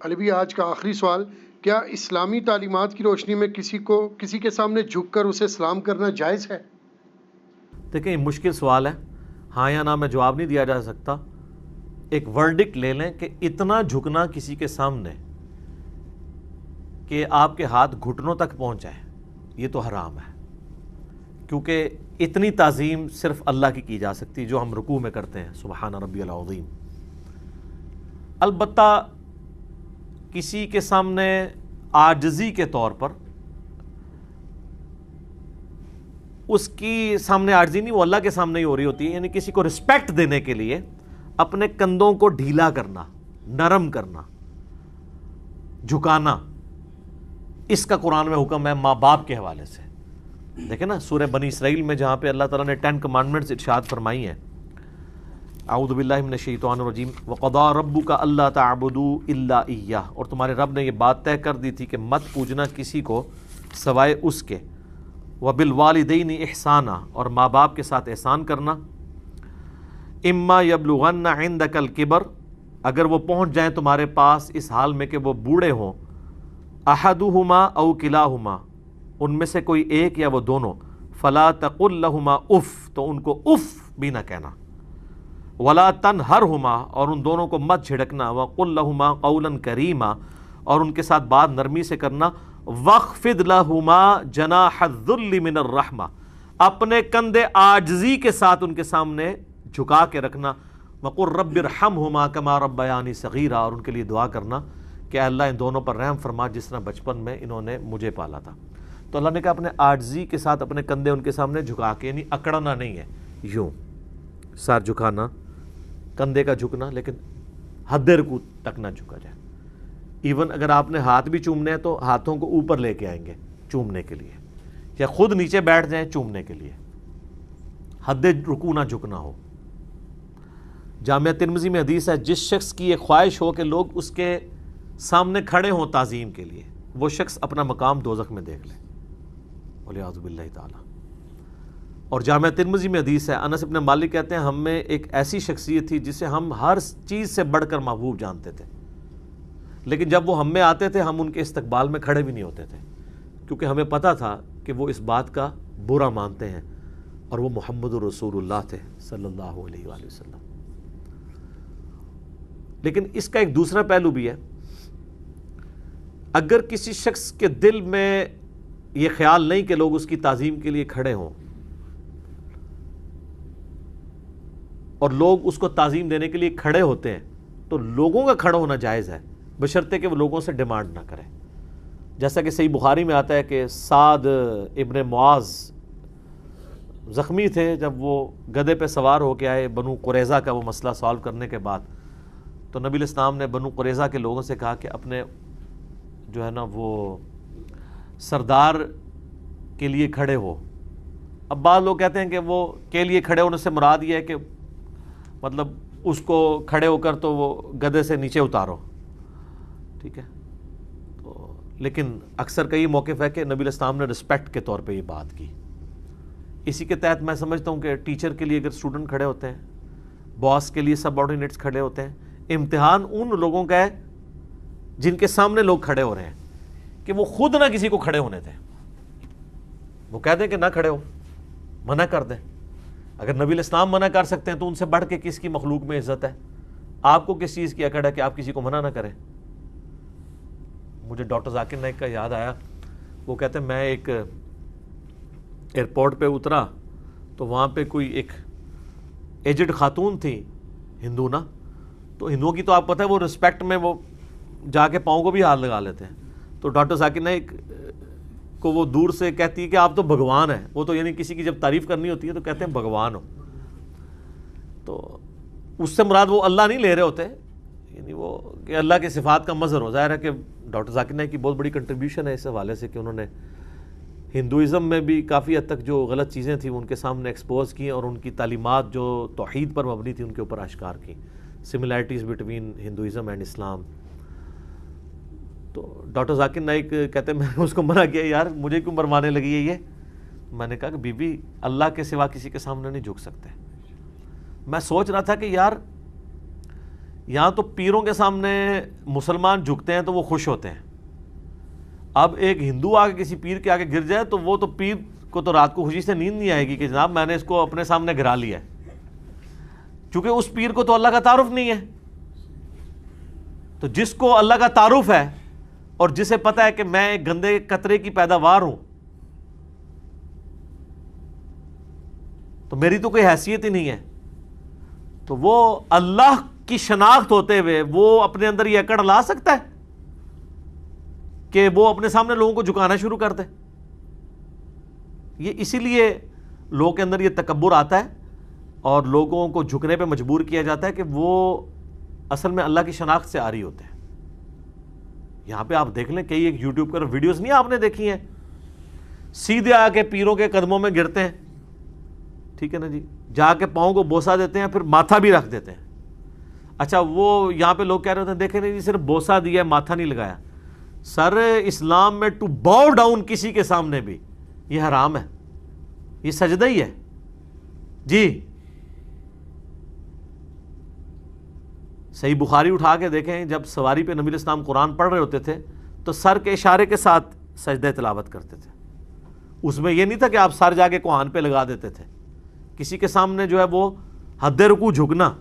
علی بھی آج کا آخری سوال، کیا اسلامی تعلیمات کی روشنی میں کسی کے سامنے جھک کر اسے سلام کرنا جائز ہے؟ دیکھیں، یہ مشکل سوال ہے، ہاں یا نہ میں جواب نہیں دیا جا سکتا۔ ایک ورڈکٹ لے لیں کہ اتنا جھکنا کسی کے سامنے کہ آپ کے ہاتھ گھٹنوں تک پہنچ جائے، یہ تو حرام ہے، کیونکہ اتنی تعظیم صرف اللہ کی جا سکتی جو ہم رکوع میں کرتے ہیں، سبحان ربی العظیم۔ البتہ کسی کے سامنے عاجزی کے طور پر، اس کی سامنے عاجزی نہیں، وہ اللہ کے سامنے ہی ہو رہی ہوتی ہے، یعنی کسی کو رسپیکٹ دینے کے لیے اپنے کندھوں کو ڈھیلا کرنا، نرم کرنا، جھکانا، اس کا قرآن میں حکم ہے ماں باپ کے حوالے سے۔ دیکھیں نا سورہ بنی اسرائیل میں جہاں پہ اللہ تعالیٰ نے 10 کمانڈمنٹس ارشاد فرمائی ہیں، اعوذ باللہ من الشیطان الرجیم، وَقَضَىٰ رَبُّكَ أَلَّا تَعْبُدُوا إِلَّا إِيَّاهُ، اور تمہارے رب نے یہ بات طے کر دی تھی کہ مت پوجنا کسی کو سوائے اس کے، وَبِالْوَالِدَيْنِ إِحْسَانًا، اور ماں باپ کے ساتھ احسان کرنا، إِمَّا يَبْلُغَنَّ عِندَكَ الْكِبَرَ، اگر وہ پہنچ جائیں تمہارے پاس اس حال میں کہ وہ بوڑھے ہوں، أَحَدُهُمَا أَوْ كِلَاهُمَا، ان میں سے کوئی ایک یا وہ دونوں، فَلَا تَقُلْ لَهُمَا اُف، تو ان کو اف بھی نہ کہنا، وَلَا تَنْهَرْهُمَا، اور ان دونوں کو مت جھڑکنا، وَقُلْ لَهُمَا قَوْلًا كَرِيمًا، اور ان کے ساتھ بات نرمی سے کرنا، وَاخْفِضْ لَهُمَا جَنَاحَ الذُّلِّ مِنَ الرَّحْمَةِ، اپنے کندھے عاجزی کے ساتھ ان کے سامنے جھکا کے رکھنا، وَقُلْ رَبِّ ارْحَمْهُمَا كَمَا رَبَّيَانِي صَغِيرًا، اور ان کے لیے دعا کرنا کہ اللہ ان دونوں پر رحم فرما جس طرح بچپن میں انہوں نے مجھے پالا تھا۔ تو اللہ نے کہا اپنے عاجزی کے ساتھ اپنے کندھے ان کے سامنے جھکا کے، یعنی اکڑنا نہیں ہے، یوں سر جھکانا، کندھے کا جھکنا، لیکن حد رکوع تک نہ جھکا جائے۔ ایون اگر آپ نے ہاتھ بھی چومنے ہیں تو ہاتھوں کو اوپر لے کے آئیں گے چومنے کے لیے، یا خود نیچے بیٹھ جائیں چومنے کے لیے، حد رکوع نہ جھکنا ہو۔ جامعہ ترمذی میں حدیث ہے، جس شخص کی یہ خواہش ہو کہ لوگ اس کے سامنے کھڑے ہوں تعظیم کے لیے، وہ شخص اپنا مقام دوزخ میں دیکھ لے، والعیاذ باللہ تعالی۔ اور جامعہ ترمذی میں حدیث ہے، انس بن مالک کہتے ہیں ہم میں ایک ایسی شخصیت تھی جسے ہم ہر چیز سے بڑھ کر محبوب جانتے تھے، لیکن جب وہ ہم میں آتے تھے ہم ان کے استقبال میں کھڑے بھی نہیں ہوتے تھے، کیونکہ ہمیں پتہ تھا کہ وہ اس بات کا برا مانتے ہیں، اور وہ محمد رسول اللہ تھے صلی اللہ علیہ وآلہ وسلم۔ لیکن اس کا ایک دوسرا پہلو بھی ہے، اگر کسی شخص کے دل میں یہ خیال نہیں کہ لوگ اس کی تعظیم کے لیے کھڑے ہوں، اور لوگ اس کو تعظیم دینے کے لیے کھڑے ہوتے ہیں، تو لوگوں کا کھڑا ہونا جائز ہے، بشرطے کہ وہ لوگوں سے ڈیمانڈ نہ کریں۔ جیسا کہ صحیح بخاری میں آتا ہے کہ سعد ابن معاذ زخمی تھے، جب وہ گدھے پہ سوار ہو کے آئے بنو قریظہ کا وہ مسئلہ سالو کرنے کے بعد، تو نبی علیہ السلام نے بنو قریظہ کے لوگوں سے کہا کہ اپنے جو ہے نا وہ سردار کے لیے کھڑے ہو۔ اب بعض لوگ کہتے ہیں کہ وہ کے لیے کھڑے ہونے سے مراد یہ ہے کہ مطلب اس کو کھڑے ہو کر تو وہ گدھے سے نیچے اتارو، ٹھیک ہے، تو لیکن اکثر کئی موقف ہے کہ نبی علیہ السلام نے رسپیکٹ کے طور پہ یہ بات کی۔ اسی کے تحت میں سمجھتا ہوں کہ ٹیچر کے لیے اگر اسٹوڈنٹ کھڑے ہوتے ہیں، باس کے لیے سب آرڈینیٹس کھڑے ہوتے ہیں، امتحان ان لوگوں کا ہے جن کے سامنے لوگ کھڑے ہو رہے ہیں کہ وہ خود نہ کسی کو کھڑے ہونے دیں، وہ کہہ دیں کہ نہ کھڑے ہو، منع کر دیں۔ اگر نبی علیہ السلام منع کر سکتے ہیں تو ان سے بڑھ کے کس کی مخلوق میں عزت ہے؟ آپ کو کس چیز کی اکڑ ہے کہ آپ کسی کو منع نہ کریں؟ مجھے ڈاکٹر ذاکر نائک کا یاد آیا، وہ کہتے ہیں میں ایک ایئرپورٹ پہ اترا تو وہاں پہ کوئی ایک ایجڈ خاتون تھی، ہندو نا، تو ہندوؤں کی تو آپ پتہ ہے وہ رسپیکٹ میں وہ جا کے پاؤں کو بھی ہاتھ لگا لیتے ہیں، تو ڈاکٹر ذاکر نائک کو وہ دور سے کہتی ہے کہ آپ تو بھگوان ہیں، وہ تو یعنی کسی کی جب تعریف کرنی ہوتی ہے تو کہتے ہیں بھگوان ہو، تو اس سے مراد وہ اللہ نہیں لے رہے ہوتے، یعنی وہ کہ اللہ کے صفات کا مظہر ہو۔ ظاہر ہے کہ ڈاکٹر ذاکر نائک کی بہت بڑی کنٹریبیوشن ہے اس حوالے سے کہ انہوں نے ہندوازم میں بھی کافی حد تک جو غلط چیزیں تھیں ان کے سامنے ایکسپوز کی، اور ان کی تعلیمات جو توحید پر مبنی تھی ان کے اوپر اشکار کی، سملیرٹیز بٹوین ہندوازم اینڈ اسلام۔ تو ڈاکٹر ذاکر نائک کہتے ہیں میں نے اس کو منع کیا، یار مجھے کیوں مروانے لگی ہے یہ؟ میں نے کہا کہ بی بی اللہ کے سوا کسی کے سامنے نہیں جھک سکتے۔ میں سوچ رہا تھا کہ یار یہاں تو پیروں کے سامنے مسلمان جھکتے ہیں تو وہ خوش ہوتے ہیں. اب ایک ہندو آ کے کسی پیر کے آگے گر جائے تو وہ تو پیر کو تو رات کو خوشی سے نیند نہیں آئے گی کہ جناب میں نے اس کو اپنے سامنے گرا لیا ہے, چونکہ اس پیر کو تو اللہ کا تعارف نہیں ہے. تو جس کو اللہ کا تعارف ہے اور جسے پتا ہے کہ میں ایک گندے قطرے کی پیداوار ہوں, تو میری تو کوئی حیثیت ہی نہیں ہے, تو وہ اللہ کی شناخت ہوتے ہوئے وہ اپنے اندر یہ اکڑ لا سکتا ہے کہ وہ اپنے سامنے لوگوں کو جھکانا شروع کر دے. یہ اسی لیے لوگوں کے اندر یہ تکبر آتا ہے اور لوگوں کو جھکنے پہ مجبور کیا جاتا ہے کہ وہ اصل میں اللہ کی شناخت سے آ رہی ہوتے ہیں. یہاں پہ آپ دیکھ لیں کئی ایک یوٹیوب پر ویڈیوز نہیں آپ نے دیکھی ہیں, سیدھے آ کے پیروں کے قدموں میں گرتے ہیں, ٹھیک ہے نا جی, جا کے پاؤں کو بوسہ دیتے ہیں, پھر ماتھا بھی رکھ دیتے ہیں. اچھا وہ یہاں پہ لوگ کہہ رہے ہوتے ہیں دیکھیں نہیں جی صرف بوسہ دیا ہے ماتھا نہیں لگایا. سر اسلام میں ٹو باؤ ڈاؤن کسی کے سامنے بھی یہ حرام ہے, یہ سجدہ ہی ہے جی. صحیح بخاری اٹھا کے دیکھیں, جب سواری پہ نبی علیہ السلام قرآن پڑھ رہے ہوتے تھے تو سر کے اشارے کے ساتھ سجدہ تلاوت کرتے تھے. اس میں یہ نہیں تھا کہ آپ سر جا کے کوہان پہ لگا دیتے تھے. کسی کے سامنے جو ہے وہ حد رکوع جھکنا,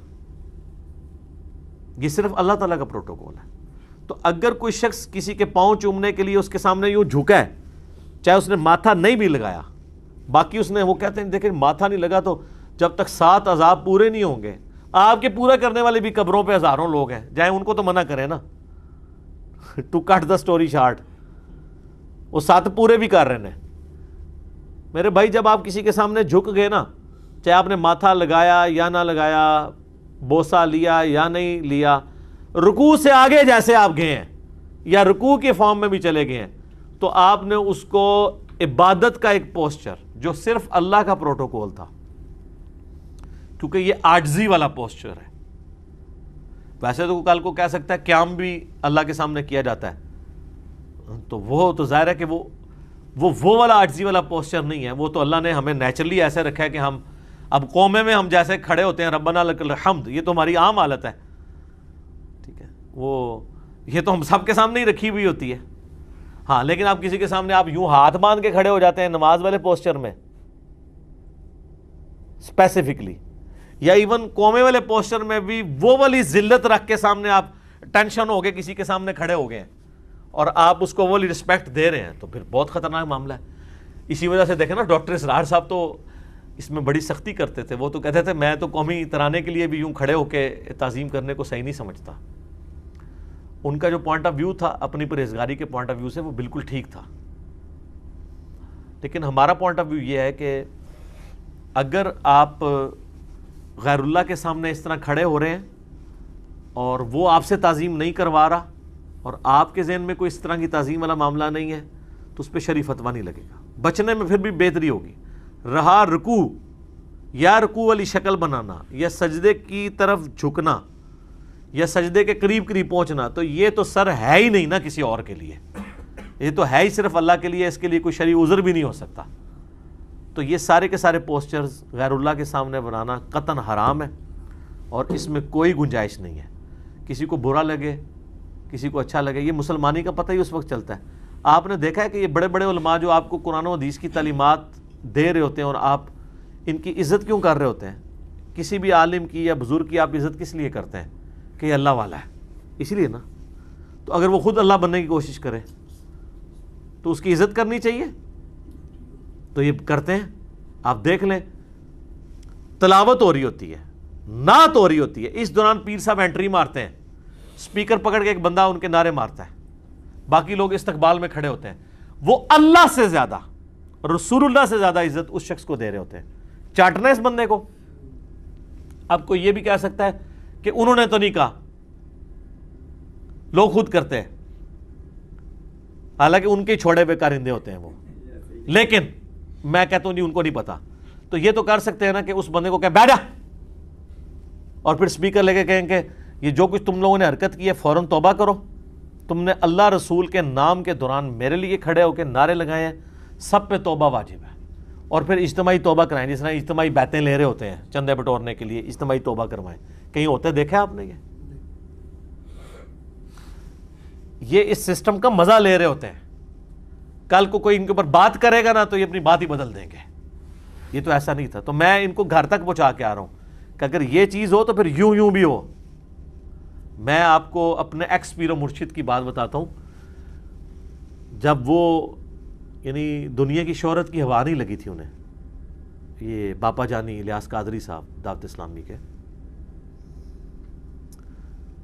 یہ صرف اللہ تعالیٰ کا پروٹوکول ہے. تو اگر کوئی شخص کسی کے پاؤں چومنے کے لیے اس کے سامنے یوں جھکا ہے, چاہے اس نے ماتھا نہیں بھی لگایا, باقی اس نے وہ کہتے ہیں دیکھیں ماتھا نہیں لگا تو جب تک 7 عذاب پورے نہیں ہوں گے, آپ کے پورا کرنے والے بھی قبروں پہ ہزاروں لوگ ہیں, جائیں ان کو تو منع کریں نا. To cut the story short, وہ 7 پورے بھی کر رہے ہیں. میرے بھائی جب آپ کسی کے سامنے جھک گئے نا, چاہے آپ نے ماتھا لگایا یا نہ لگایا, بوسہ لیا یا نہیں لیا, رکوع سے آگے جیسے آپ گئے ہیں یا رکوع کے فارم میں بھی چلے گئے ہیں, تو آپ نے اس کو عبادت کا ایک پوسچر جو صرف اللہ کا پروٹوکول تھا, کیونکہ یہ عاجزی والا پوسچر ہے. ویسے تو کل کو کہہ سکتا ہے قیام بھی اللہ کے سامنے کیا جاتا ہے, تو وہ تو ظاہر ہے کہ وہ والا عاجزی والا پوسچر نہیں ہے. وہ تو اللہ نے ہمیں نیچرلی ایسے رکھا ہے کہ ہم اب قومے میں ہم جیسے کھڑے ہوتے ہیں ربنا لک الحمد, یہ تو ہماری عام حالت ہے, ٹھیک ہے, وہ یہ تو ہم سب کے سامنے ہی رکھی ہوئی ہوتی ہے. ہاں لیکن آپ کسی کے سامنے آپ یوں ہاتھ باندھ کے کھڑے ہو جاتے ہیں نماز والے پوسچر میں اسپیسیفکلی, یا ایون قومے والے پوسچر میں بھی وہ والی ذلت رکھ کے سامنے آپ ٹینشن ہو گئے کسی کے سامنے کھڑے ہو گئے ہیں اور آپ اس کو والی رسپیکٹ دے رہے ہیں, تو پھر بہت خطرناک معاملہ ہے. اسی وجہ سے دیکھیں نا ڈاکٹر اسرار صاحب تو اس میں بڑی سختی کرتے تھے. وہ تو کہتے تھے میں تو قومی ترانے کے لیے بھی یوں کھڑے ہو کے تعظیم کرنے کو صحیح نہیں سمجھتا. ان کا جو پوائنٹ آف ویو تھا اپنی پرہیزگاری کے پوائنٹ آف ویو سے وہ بالکل ٹھیک تھا. لیکن ہمارا پوائنٹ آف ویو یہ ہے کہ اگر آپ غیر اللہ کے سامنے اس طرح کھڑے ہو رہے ہیں اور وہ آپ سے تعظیم نہیں کروا رہا اور آپ کے ذہن میں کوئی اس طرح کی تعظیم والا معاملہ نہیں ہے, تو اس پہ شرعی فتویٰ نہیں لگے گا. بچنے میں پھر بھی بہتری ہوگی. رہا رکوع یا رکوع والی شکل بنانا یا سجدے کی طرف جھکنا یا سجدے کے قریب قریب پہنچنا, تو یہ تو سر ہے ہی نہیں نا کسی اور کے لیے, یہ تو ہے ہی صرف اللہ کے لیے. اس کے لیے کوئی شرعی عذر بھی نہیں ہو سکتا. تو یہ سارے کے سارے پوسچرز غیر اللہ کے سامنے بنانا قطعاً حرام ہے اور اس میں کوئی گنجائش نہیں ہے. کسی کو برا لگے کسی کو اچھا لگے, یہ مسلمانی کا پتہ ہی اس وقت چلتا ہے. آپ نے دیکھا ہے کہ یہ بڑے بڑے علماء جو آپ کو قرآن و حدیث کی تعلیمات دے رہے ہوتے ہیں اور آپ ان کی عزت کیوں کر رہے ہوتے ہیں؟ کسی بھی عالم کی یا بزرگ کی آپ عزت کس لیے کرتے ہیں؟ کہ یہ اللہ والا ہے, اسی لیے نا. تو اگر وہ خود اللہ بننے کی کوشش کرے تو اس کی عزت کرنی چاہیے, تو یہ کرتے ہیں. آپ دیکھ لیں تلاوت ہو رہی ہوتی ہے, نعت ہو رہی ہوتی ہے, اس دوران پیر صاحب انٹری مارتے ہیں, سپیکر پکڑ کے ایک بندہ ان کے نعرے مارتا ہے, باقی لوگ استقبال میں کھڑے ہوتے ہیں. وہ اللہ سے زیادہ رسول اللہ سے زیادہ عزت اس شخص کو دے رہے ہوتے ہیں. چاٹنا اس بندے کو. اب کوئی یہ بھی کہہ سکتا ہے کہ انہوں نے تو نہیں کہا, لوگ خود کرتے ہیں, حالانکہ ان کے چھوڑے ہوئے کارندے ہوتے ہیں وہ. لیکن میں کہتا ہوں جی ان کو نہیں پتا, تو یہ تو کر سکتے ہیں نا کہ اس بندے کو کہ بیٹھ جا, اور پھر سپیکر لے کے کہیں کہ یہ جو کچھ تم لوگوں نے حرکت کی ہے فوراً توبہ کرو. تم نے اللہ رسول کے نام کے دوران میرے لیے کھڑے ہو کے نعرے لگائے ہیں, سب پہ توبہ واجب ہے. اور پھر اجتماعی توبہ کرائیں, جس طرح اجتماعی بیعتیں لے رہے ہوتے ہیں چندے بٹورنے کے لیے, اجتماعی توبہ کروائیں. کہیں ہوتے دیکھا آپ نے یہ؟ یہ اس سسٹم کا مزہ لے رہے ہوتے ہیں. کل کو کوئی ان کے اوپر بات کرے گا نا تو یہ اپنی بات ہی بدل دیں گے. یہ تو ایسا نہیں تھا. تو میں ان کو گھر تک پہنچا کے آ رہا ہوں کہ اگر یہ چیز ہو تو پھر یوں بھی ہو. میں آپ کو اپنے ایکس پیر و مرشد کی بات بتاتا ہوں. جب وہ یعنی دنیا کی شہرت کی ہوا نہیں لگی تھی انہیں, یہ باپا جانی الیاس قادری صاحب دعوت اسلامی کے,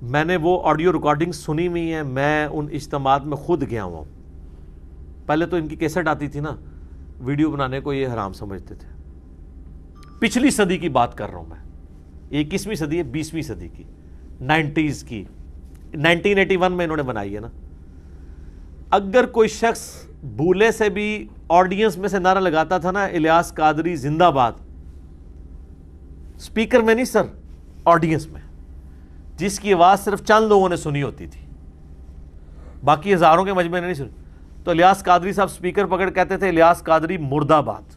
میں نے وہ آڈیو ریکارڈنگ سنی ہوئی ہیں. میں ان اجتماعات میں خود گیا ہوا ہوں. پہلے تو ان کی کیسٹ آتی تھی نا, ویڈیو بنانے کو یہ حرام سمجھتے تھے. پچھلی صدی کی بات کر رہا ہوں میں, 21ویں صدی ہے, 20ویں صدی کی, 90s کی, 1981 میں انہوں نے بنائی ہے نا. اگر کوئی شخص بھولے سے بھی آڈینس میں سے نعرہ لگاتا تھا نا الیاس قادری زندہ باد, سپیکر میں نہیں سر, آڈینس میں, جس کی آواز صرف چند لوگوں نے سنی ہوتی تھی, باقی ہزاروں کے مجمع نے نہیں سنی, تو الیاس قادری صاحب سپیکر پکڑ کہتے تھے الیاس قادری مرد آباد.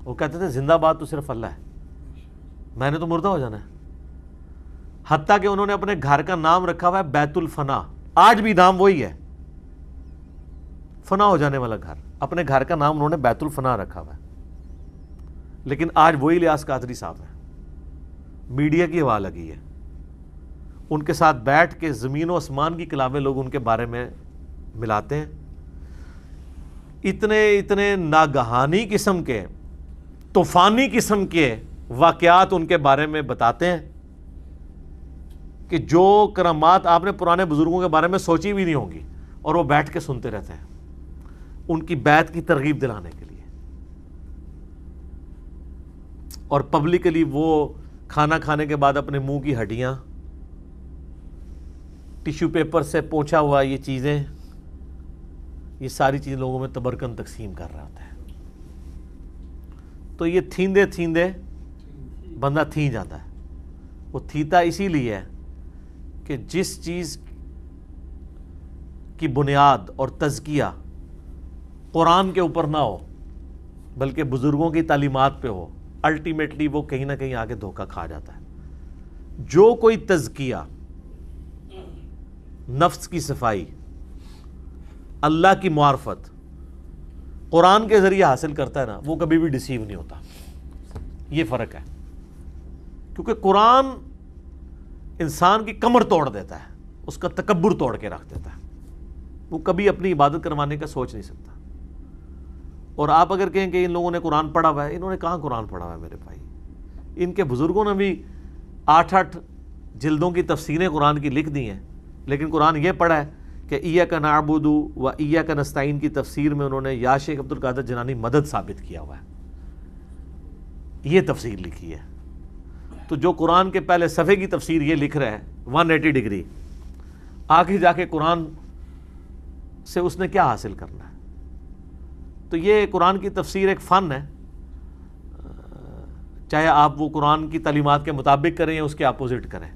وہ کہتے تھے زندہ باد تو صرف اللہ ہے, میں نے تو مردہ ہو جانا ہے. حتیٰ کہ انہوں نے اپنے گھر کا نام رکھا ہوا ہے بیت الفنا, آج بھی نام وہی ہے, فنا ہو جانے والا گھر. اپنے گھر کا نام انہوں نے بیت الفنا رکھا ہوا ہے, لیکن آج وہی الیاس قادری صاحب ہیں. میڈیا کی ہوا لگی ہے. ان کے ساتھ بیٹھ کے زمین و آسمان کی کلامیں لوگ ان کے بارے میں ملاتے ہیں. اتنے ناگہانی قسم کے, طوفانی قسم کے واقعات ان کے بارے میں بتاتے ہیں کہ جو کرامات آپ نے پرانے بزرگوں کے بارے میں سوچی بھی نہیں ہوں گی, اور وہ بیٹھ کے سنتے رہتے ہیں ان کی بیعت کی ترغیب دلانے کے لیے. اور پبلکلی وہ کھانا کھانے کے بعد اپنے منہ کی ہڈیاں ٹیشو پیپر سے پوچھا ہوا, یہ چیزیں, یہ ساری چیزیں لوگوں میں تبرکن تقسیم کر رہا ہوتا ہے. تو یہ تھیندے بندہ تھی جاتا ہے. وہ تھیتا اسی لیے ہے کہ جس چیز کی بنیاد اور تزکیہ قرآن کے اوپر نہ ہو بلکہ بزرگوں کی تعلیمات پہ ہو, الٹیمیٹلی وہ کہیں نہ کہیں آگے دھوکہ کھا جاتا ہے. جو کوئی تزکیہ, نفس کی صفائی, اللہ کی معرفت قرآن کے ذریعے حاصل کرتا ہے نا, وہ کبھی بھی ڈیسیو نہیں ہوتا. یہ فرق ہے, کیونکہ قرآن انسان کی کمر توڑ دیتا ہے, اس کا تکبر توڑ کے رکھ دیتا ہے. وہ کبھی اپنی عبادت کروانے کا سوچ نہیں سکتا. اور آپ اگر کہیں کہ ان لوگوں نے قرآن پڑھا ہوا ہے, انہوں نے کہاں قرآن پڑھا ہوا ہے میرے بھائی. ان کے بزرگوں نے بھی 8 جلدوں کی تفسیریں قرآن کی لکھ دی ہیں, لیکن قرآن یہ پڑھا ہے کہ ایاک نعبد و ایاک نستعین کی تفسیر میں انہوں نے یا شیخ عبد القادر جیلانی مدد ثابت کیا ہوا ہے, یہ تفسیر لکھی ہے. تو جو قرآن کے پہلے صفحے کی تفسیر یہ لکھ رہا ہے 180 ڈگری, آگے جا کے قرآن سے اس نے کیا حاصل کرنا ہے. تو یہ قرآن کی تفسیر ایک فن ہے, چاہے آپ وہ قرآن کی تعلیمات کے مطابق کریں یا اس کے اپوزٹ کریں.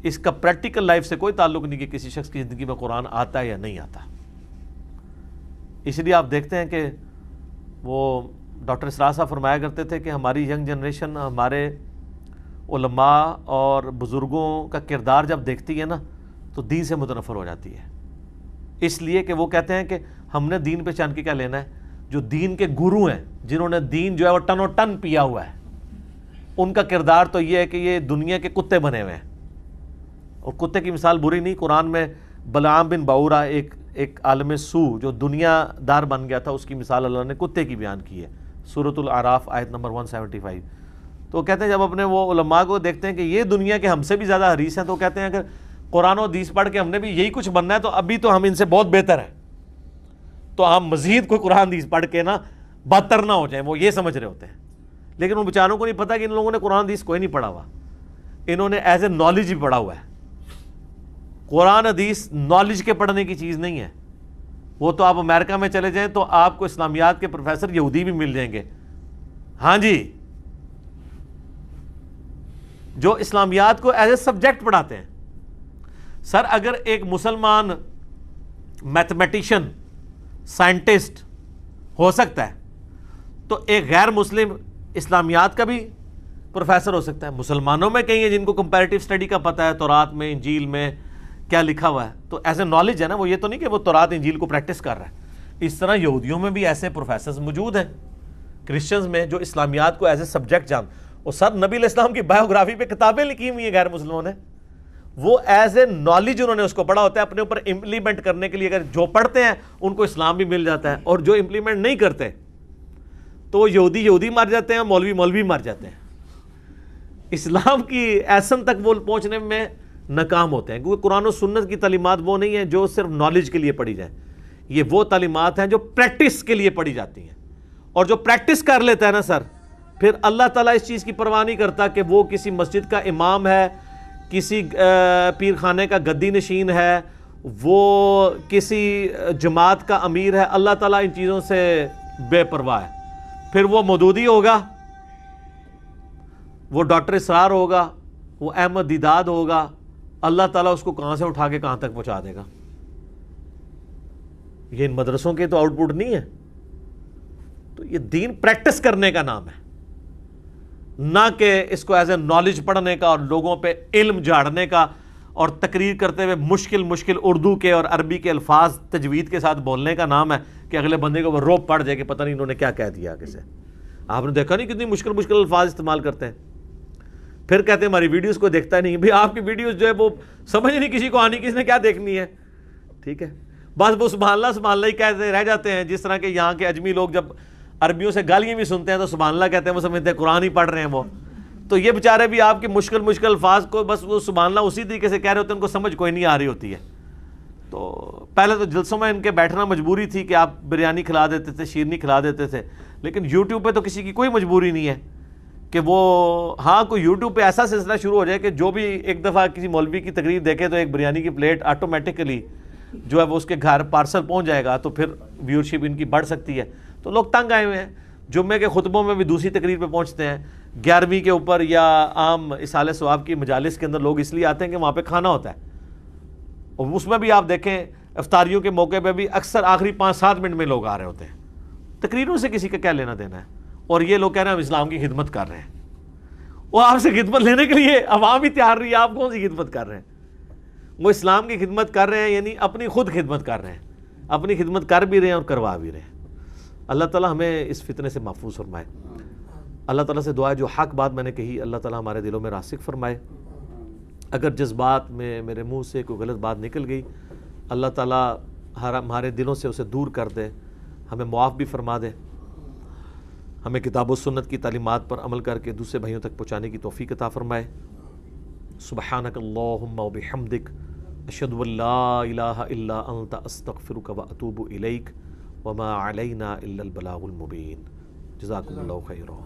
اس کا پریکٹیکل لائف سے کوئی تعلق نہیں کہ کسی شخص کی زندگی میں قرآن آتا ہے یا نہیں آتا. اس لیے آپ دیکھتے ہیں کہ وہ ڈاکٹر اسرار صاحب فرمایا کرتے تھے کہ ہماری ینگ جنریشن ہمارے علماء اور بزرگوں کا کردار جب دیکھتی ہے نا تو دین سے متنفر ہو جاتی ہے. اس لیے کہ وہ کہتے ہیں کہ ہم نے دین پہ چان کے کیا لینا ہے. جو دین کے گرو ہیں, جنہوں نے دین جو ہے وہ ٹنو ٹن پیا ہوا ہے, ان کا کردار تو یہ ہے کہ یہ دنیا کے کتے بنے ہوئے ہیں. اور کتے کی مثال بری نہیں, قرآن میں بلعام بن باورا ایک عالم سو جو دنیا دار بن گیا تھا, اس کی مثال اللہ نے کتے کی بیان کی ہے, سورۃ الاعراف آیت نمبر 175. تو وہ کہتے ہیں جب اپنے وہ علماء کو دیکھتے ہیں کہ یہ دنیا کے ہم سے بھی زیادہ حریص ہیں, تو کہتے ہیں اگر قرآن و حدیث پڑھ کے ہم نے بھی یہی کچھ بننا ہے تو ابھی تو ہم ان سے بہت بہتر ہیں, تو ہم مزید کوئی قرآن حدیث پڑھ کے نا بدتر نہ ہو جائیں. وہ یہ سمجھ رہے ہوتے ہیں, لیکن ان بیچاروں کو نہیں پتا کہ ان لوگوں نے قرآن حدیث کوئی نہیں پڑھا ہوا, انہوں نے ایز اے نالج بھی پڑھا ہوا ہے. قرآن حدیث نالج کے پڑھنے کی چیز نہیں ہے. وہ تو آپ امریکہ میں چلے جائیں تو آپ کو اسلامیات کے پروفیسر یہودی بھی مل جائیں گے, ہاں جی, جو اسلامیات کو ایز اے سبجیکٹ پڑھاتے ہیں. سر اگر ایک مسلمان میتھمیٹیشین سائنٹسٹ ہو سکتا ہے تو ایک غیر مسلم اسلامیات کا بھی پروفیسر ہو سکتا ہے. مسلمانوں میں کئی ہیں جن کو کمپیریٹیو اسٹڈی کا پتہ ہے, تورات میں, انجیل میں, کیا لکھا ہوا ہے. تو ایز اے نالج ہے نا, وہ یہ تو نہیں کہ وہ تورات انجیل کو پریکٹس کر رہا ہے. اس طرح یہودیوں میں بھی ایسے پروفیسرز موجود ہیں, کرسچنز میں, جو اسلامیات کو ایز اے سبجیکٹ جان. اور سر نبی علیہ السلام کی بایوگرافی پہ کتابیں لکھی ہوئی ہیں غیر مسلموں نے, وہ ایز اے نالج انہوں نے اس کو پڑھا ہوتا ہے اپنے اوپر امپلیمنٹ کرنے کے لیے. اگر جو پڑھتے ہیں ان کو اسلام بھی مل جاتا ہے, اور جو امپلیمنٹ نہیں کرتے تو وہ یہودی مر جاتے ہیں, مولوی مر جاتے ہیں. اسلام کی ایسن تک وہ پہنچنے میں ناکام ہوتے ہیں, کیونکہ قرآن و سنت کی تعلیمات وہ نہیں ہیں جو صرف نالج کے لیے پڑھی جائیں. یہ وہ تعلیمات ہیں جو پریکٹس کے لیے پڑھی جاتی ہیں. اور جو پریکٹس کر لیتا ہے نا سر, پھر اللہ تعالیٰ اس چیز کی پرواہ نہیں کرتا کہ وہ کسی مسجد کا امام ہے, کسی پیر خانے کا گدی نشین ہے, وہ کسی جماعت کا امیر ہے. اللہ تعالیٰ ان چیزوں سے بے پرواہ ہے. پھر وہ مودودی ہوگا, وہ ڈاکٹر اسرار ہوگا, وہ احمد دیداد ہوگا, اللہ تعالیٰ اس کو کہاں سے اٹھا کے کہاں تک پہنچا دے گا. یہ ان مدرسوں کے تو آؤٹ پٹ نہیں ہے. تو یہ دین پریکٹس کرنے کا نام ہے, نہ کہ اس کو ایز اے نالج پڑھنے کا اور لوگوں پہ علم جھاڑنے کا, اور تقریر کرتے ہوئے مشکل اردو کے اور عربی کے الفاظ تجوید کے ساتھ بولنے کا نام ہے کہ اگلے بندے کو وہ روب پڑ جائے کہ پتہ نہیں انہوں نے کیا کہہ دیا آگے سے. آپ نے دیکھا نہیں کتنی مشکل الفاظ استعمال کرتے ہیں, پھر کہتے ہیں ہماری ویڈیوز کو دیکھتا نہیں. بھئی آپ کی ویڈیوز جو ہے وہ سمجھ نہیں کسی کو آنی, کس نے کیا دیکھنی ہے. ٹھیک ہے, بس وہ سبحان اللہ ہی کہتے رہ جاتے ہیں. جس طرح کہ یہاں کے اجمی لوگ جب عربیوں سے گالیاں بھی سنتے ہیں تو سبحان اللہ کہتے ہیں, وہ سمجھتے ہیں قرآن ہی پڑھ رہے ہیں وہ. تو یہ بیچارے بھی آپ کے مشکل الفاظ کو بس وہ سبحان اللہ اسی طریقے سے کہہ رہے ہوتے ہیں, ان کو سمجھ کوئی نہیں آ رہی ہوتی ہے. تو پہلے تو جلسوں میں ان کے بیٹھنا مجبوری تھی کہ آپ بریانی کھلا دیتے تھے, شیرنی کھلا دیتے تھے. لیکن یوٹیوب پہ تو کسی کی کوئی مجبوری نہیں ہے کہ وہ, ہاں کوئی یوٹیوب پہ ایسا سلسلہ شروع ہو جائے کہ جو بھی ایک دفعہ کسی مولوی کی تقریر دیکھے تو ایک بریانی کی پلیٹ آٹومیٹکلی جو ہے وہ اس کے گھر پارسل پہنچ جائے گا, تو پھر ویورشپ ان کی بڑھ سکتی ہے. تو لوگ تنگ آئے ہوئے ہیں. جمعے کے خطبوں میں بھی دوسری تقریر پہ پہنچتے ہیں, 11ویں کے اوپر یا عام اصالہ ثواب کی مجالس کے اندر لوگ اس لیے آتے ہیں کہ وہاں پہ کھانا ہوتا ہے. اور اس میں بھی آپ دیکھیں افطاریوں کے موقع پہ بھی اکثر آخری 5-7 منٹ میں لوگ آ رہے ہوتے ہیں. تقریروں سے کسی کا کیا لینا دینا ہے. اور یہ لوگ کہہ رہے ہیں ہم اسلام کی خدمت کر رہے ہیں. وہ آپ سے خدمت لینے کے لیے عوام ہی تیار رہی ہے, آپ کون سی خدمت کر رہے ہیں. وہ اسلام کی خدمت کر رہے ہیں, یعنی اپنی خود خدمت کر رہے ہیں, اپنی خدمت کر بھی رہے ہیں اور کروا بھی رہے ہیں. اللہ تعالیٰ ہمیں اس فتنے سے محفوظ فرمائے. اللہ تعالیٰ سے دعا ہے جو حق بات میں نے کہی اللہ تعالیٰ ہمارے دلوں میں راسخ فرمائے. اگر جس بات میں میرے منہ سے کوئی غلط بات نکل گئی, اللہ تعالیٰ ہمارے دلوں سے اسے دور کر دے, ہمیں معاف بھی فرما دے, ہمیں کتاب و سنت کی تعلیمات پر عمل کر کے دوسرے بھائیوں تک پہنچانے کی توفیق عطا فرمائے. سبحانک اللہم و بحمدک, اشہد ان لا الہ الا انت, استغفرک و اتوب الیک, وما علینا الا البلاغ المبین. جزاکم اللہ خیرا.